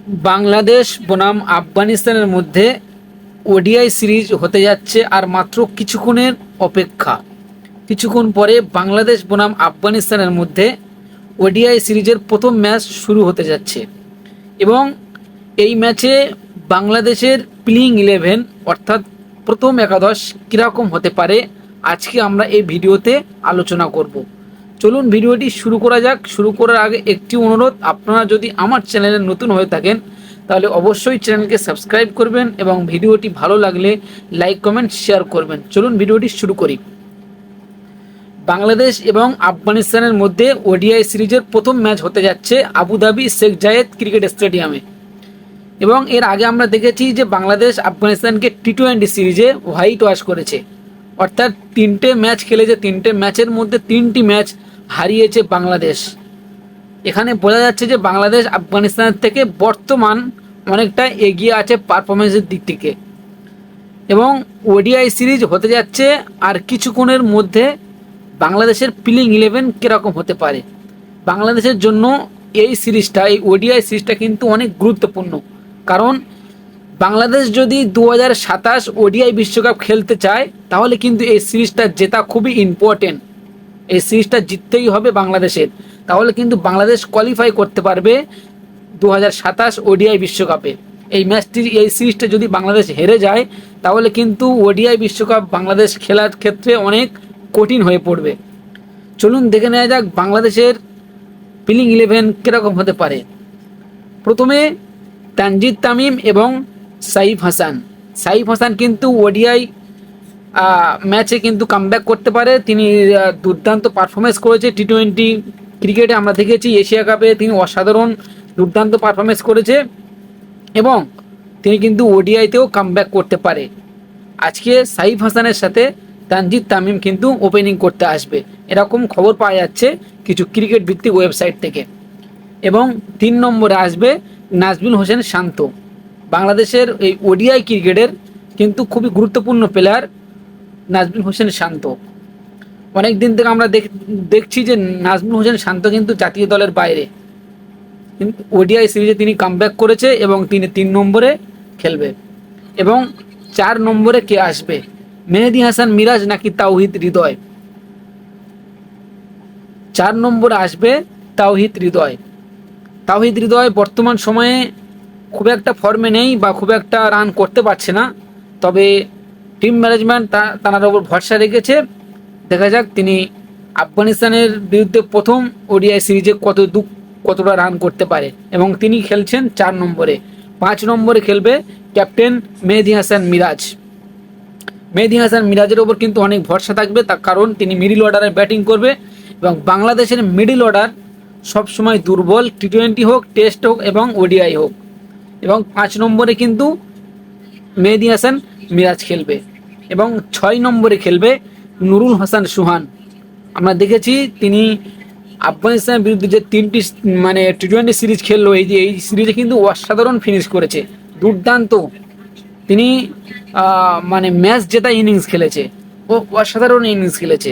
বাংলাদেশ বনাম আফগানিস্তানের মধ্যে ওডিআই সিরিজ হতে যাচ্ছে আর মাত্র কিছুক্ষণের অপেক্ষা। কিছুক্ষণ পরে বাংলাদেশ বনাম আফগানিস্তানের মধ্যে ওডিআই সিরিজের প্রথম ম্যাচ শুরু হতে যাচ্ছে এবং এই ম্যাচে বাংলাদেশের প্লেইং 11 অর্থাৎ প্রথম একাদশ কীরকম হতে পারে আজকে আমরা এই ভিডিওতে আলোচনা করব। চলুন ভিডিওটি শুরু করা যাক। শুরু করার আগে একটি অনুরোধ, আপনারা যদি আমার চ্যানেলে নতুন হয়ে থাকেন তাহলে অবশ্যই চ্যানেলকে সাবস্ক্রাইব করবেন এবং ভিডিওটি ভালো লাগলে লাইক কমেন্ট শেয়ার করবেন। চলুন ভিডিওটি শুরু করি। বাংলাদেশ এবং আফগানিস্তানের মধ্যে ওডিআই সিরিজের প্রথম ম্যাচ হতে যাচ্ছে আবুধাবি শেখ জায়েদ ক্রিকেট স্টেডিয়ামে এবং এর আগে আমরা দেখেছি যে বাংলাদেশ আফগানিস্তানকে টি-20 সিরিজে হোয়াইট ওয়াশ করেছে, অর্থাৎ 3টে ম্যাচ খেলেছে। 3টে ম্যাচের মধ্যে 3টি ম্যাচ হারিয়েছে বাংলাদেশ। এখানে বোঝা যাচ্ছে যে বাংলাদেশ আফগানিস্তানের থেকে বর্তমান অনেকটা এগিয়ে আছে পারফরমেন্সের দিক থেকে এবং ওডিআই সিরিজ হতে যাচ্ছে আর কিছুক্ষণের মধ্যে। বাংলাদেশের প্লেইং 11 কীরকম হতে পারে বাংলাদেশের জন্য এই সিরিজটা, এই ওডিআই সিরিজটা কিন্তু অনেক গুরুত্বপূর্ণ। কারণ বাংলাদেশ যদি 2027 ওডিআই বিশ্বকাপ খেলতে চায় তাহলে কিন্তু এই সিরিজটা জেতা খুবই ইম্পর্টেন্ট। এই সিরিজটা জিততেই হবে বাংলাদেশের, তাহলে কিন্তু বাংলাদেশ কোয়ালিফাই করতে পারবে 2027 ওডিআই বিশ্বকাপে। এই সিরিজটা যদি বাংলাদেশ হেরে যায় তাহলে কিন্তু ওডিআই বিশ্বকাপ বাংলাদেশ খেলার ক্ষেত্রে অনেক কঠিন হয়ে পড়বে। চলুন দেখে নেওয়া যাক বাংলাদেশের প্লেইং 11 কীরকম হতে পারে। প্রথমে তানজিদ তামিম এবং সাইফ হাসান। সাইফ হাসান কিন্তু ওডিআই ম্যাচে কিন্তু কামব্যাক করতে পারে। তিনি দুর্দান্ত পারফরমেন্স করেছে টি-20 ক্রিকেটে, আমরা দেখেছি এশিয়া কাপে তিনি অসাধারণ দুর্দান্ত পারফরমেন্স করেছে এবং তিনি কিন্তু ওডিআইতেও কামব্যাক করতে পারে। আজকে সাইফ হাসানের সাথে তানজিদ তামিম কিন্তু ওপেনিং করতে আসবে, এরকম খবর পাওয়া যাচ্ছে কিছু ক্রিকেট ভিত্তিক ওয়েবসাইট থেকে। এবং 3 নম্বরে আসবে নাজমুল হোসেন শান্ত। বাংলাদেশের এই ওডিআই ক্রিকেটের কিন্তু খুবই গুরুত্বপূর্ণ প্লেয়ার নাজমুল হোসেন শান্ত। অনেক দিন থেকে আমরা দেখছি যে নাজমুল হোসেন শান্ত কিন্তু জাতীয় দলের বাইরে, কিন্তু ওডিআই সিরিজে তিনি কামব্যাক করেছে এবং তিনি 3 নম্বরে খেলবে। এবং 4 নম্বরে কে আসবে, মেহেদী হাসান মিরাজ নাকি তাওহিদ হৃদয়? 4 নম্বরে আসবে তাওহিদ হৃদয়। তাওহিদ হৃদয় বর্তমান সময়ে খুব একটা ফর্মে নেই বা খুব একটা রান করতে পারছে না, তবে টিম ম্যানেজমেন্ট তার উপর ভরসা রেখেছে। দেখা যাক তিনি আফগানিস্তানের বিরুদ্ধে প্রথম ওডিআই সিরিজে কতটা রান করতে পারে এবং তিনি খেলছেন 4 নম্বরে। 5 নম্বরে খেলবে ক্যাপ্টেন মেহেদী হাসান মিরাজ। মেহেদী হাসান মিরাজের ওপর কিন্তু অনেক ভরসা থাকবে, তার কারণ তিনি মিডল অর্ডারে ব্যাটিং করবে এবং বাংলাদেশের মিডল অর্ডার সবসময় দুর্বল, টি-20 হোক, টেস্ট হোক এবং ওডিআই হোক। এবং 5 নম্বরে কিন্তু মেহেদী হাসান মিরাজ খেলবে এবং 6 নম্বরে খেলবে নুরুল হাসান সুহান। আমরা দেখেছি তিনি আফগানিস্তানের বিরুদ্ধে যে 3টি টি-20 সিরিজ খেললো, এই সিরিজে কিন্তু অসাধারণ ফিনিশ করেছে, দুর্দান্ত। তিনি ম্যাচ জেতা ইনিংস খেলেছে, ও অসাধারণ ইনিংস খেলেছে।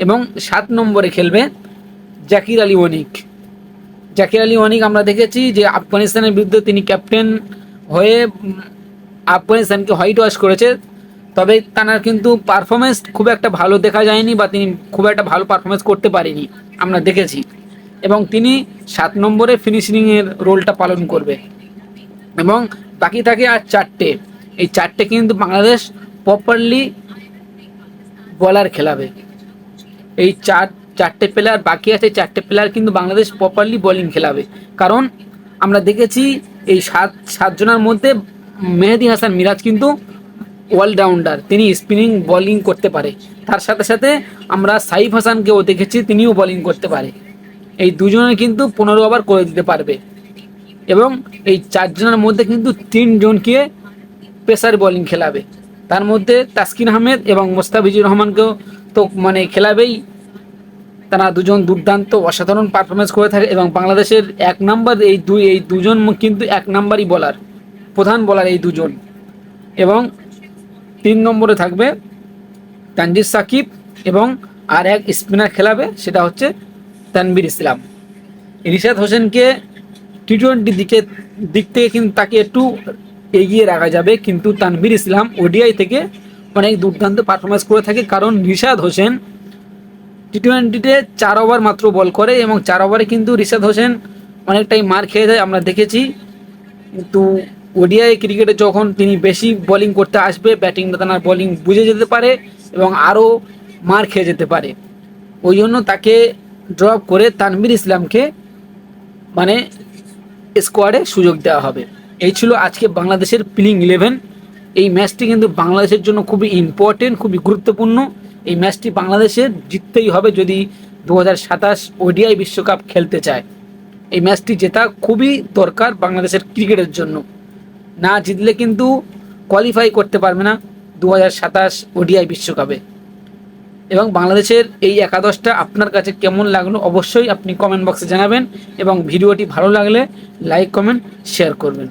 এবং 7 নম্বরে খেলবে জাকির আলী অনিক। জাকির আলী অনিক আমরা দেখেছি যে আফগানিস্তানের বিরুদ্ধে তিনি ক্যাপ্টেন হয়ে আফগানিস্তানকে হোয়াইট ওয়াশ করেছে, তবে তার কিন্তু পারফরমেন্স খুব একটা ভালো দেখা যায়নি বা তিনি খুব একটা ভালো পারফরমেন্স করতে পারেনি আমরা দেখেছি। এবং তিনি 7 নম্বরে ফিনিশিংয়ের রোলটা পালন করবে। এবং বাকি থাকে আর 4টে, এই 4টে কিন্তু বাংলাদেশ প্রপারলি বলার খেলাবে। এই 4টে প্লেয়ার বাকি আছে, 4টে প্লেয়ার কিন্তু বাংলাদেশ প্রপারলি বোলিং খেলাবে। কারণ আমরা দেখেছি এই 7 জনের মধ্যে মেহেদী হাসান মিরাজ কিন্তু অলরাউন্ডার, তিনি স্পিনিং বোলিং করতে পারে। তার সাথে সাথে আমরা সাইফ হাসানকেও দেখেছি, তিনিও বোলিং করতে পারে। এই দুজনে কিন্তু 15 ওভার করে দিতে পারবে। এবং এই 4 জনের মধ্যে কিন্তু 3 জনকে পেসার বোলিং খেলাবে, তার মধ্যে তাসকিন আহমেদ এবং মোস্তাফিজুর রহমানকেও তো খেলাবেই। তারা দুজন দুর্দান্ত অসাধারণ পারফরমেন্স করে থাকে এবং বাংলাদেশের 1 নাম্বার এই দুজন কিন্তু 1 নাম্বারই বোলার, প্রধান বোলার এই দুজন। এবং 3 নম্বরে থাকবে তানজিদ সাকিব এবং আর এক স্পিনার খেলাবে, সেটা হচ্ছে তানভীর ইসলাম। রিশাদ হোসেনকে টি-20 দিক থেকে কিন্তু তাকে একটু এগিয়ে রাখা যাবে, কিন্তু তানভীর ইসলাম ওডিআই থেকে অনেক দুর্দান্ত পারফরমেন্স করে থাকে। কারণ রিশাদ হোসেন টি-20তে 4 ওভার মাত্র বল করে এবং 4 ওভারে কিন্তু রিশাদ হোসেন অনেকটাই মার খেয়ে যায়, আমরা দেখেছি। কিন্তু ওডিআই ক্রিকেটে যখন তিনি বেশি বোলিং করতে আসবে, ব্যাটিং তার বোলিং বুঝে যেতে পারে এবং আরও মার খেয়ে যেতে পারে। ওই জন্য তাকে ড্রপ করে তানভীর ইসলামকে মানে স্কোয়াডে সুযোগ দেওয়া হবে। এই ছিল আজকে বাংলাদেশের প্লেইং 11। এই ম্যাচটি কিন্তু বাংলাদেশের জন্য খুবই ইম্পর্টেন্ট, খুবই গুরুত্বপূর্ণ। এই ম্যাচটি বাংলাদেশের জিততেই হবে যদি 2027 ওডিআই বিশ্বকাপ খেলতে চায়। এই ম্যাচটি জেতা খুবই দরকার বাংলাদেশের ক্রিকেটের জন্য। না জিতলে কিন্তু কোয়ালিফাই করতে পারবে না 2027 ওডিআই বিশ্বকাপে। এবং বাংলাদেশের এই একাদশটা আপনার কাছে কেমন লাগলো অবশ্যই আপনি কমেন্ট বক্সে জানাবেন এবং ভিডিওটি ভালো লাগলে লাইক কমেন্ট শেয়ার করবেন।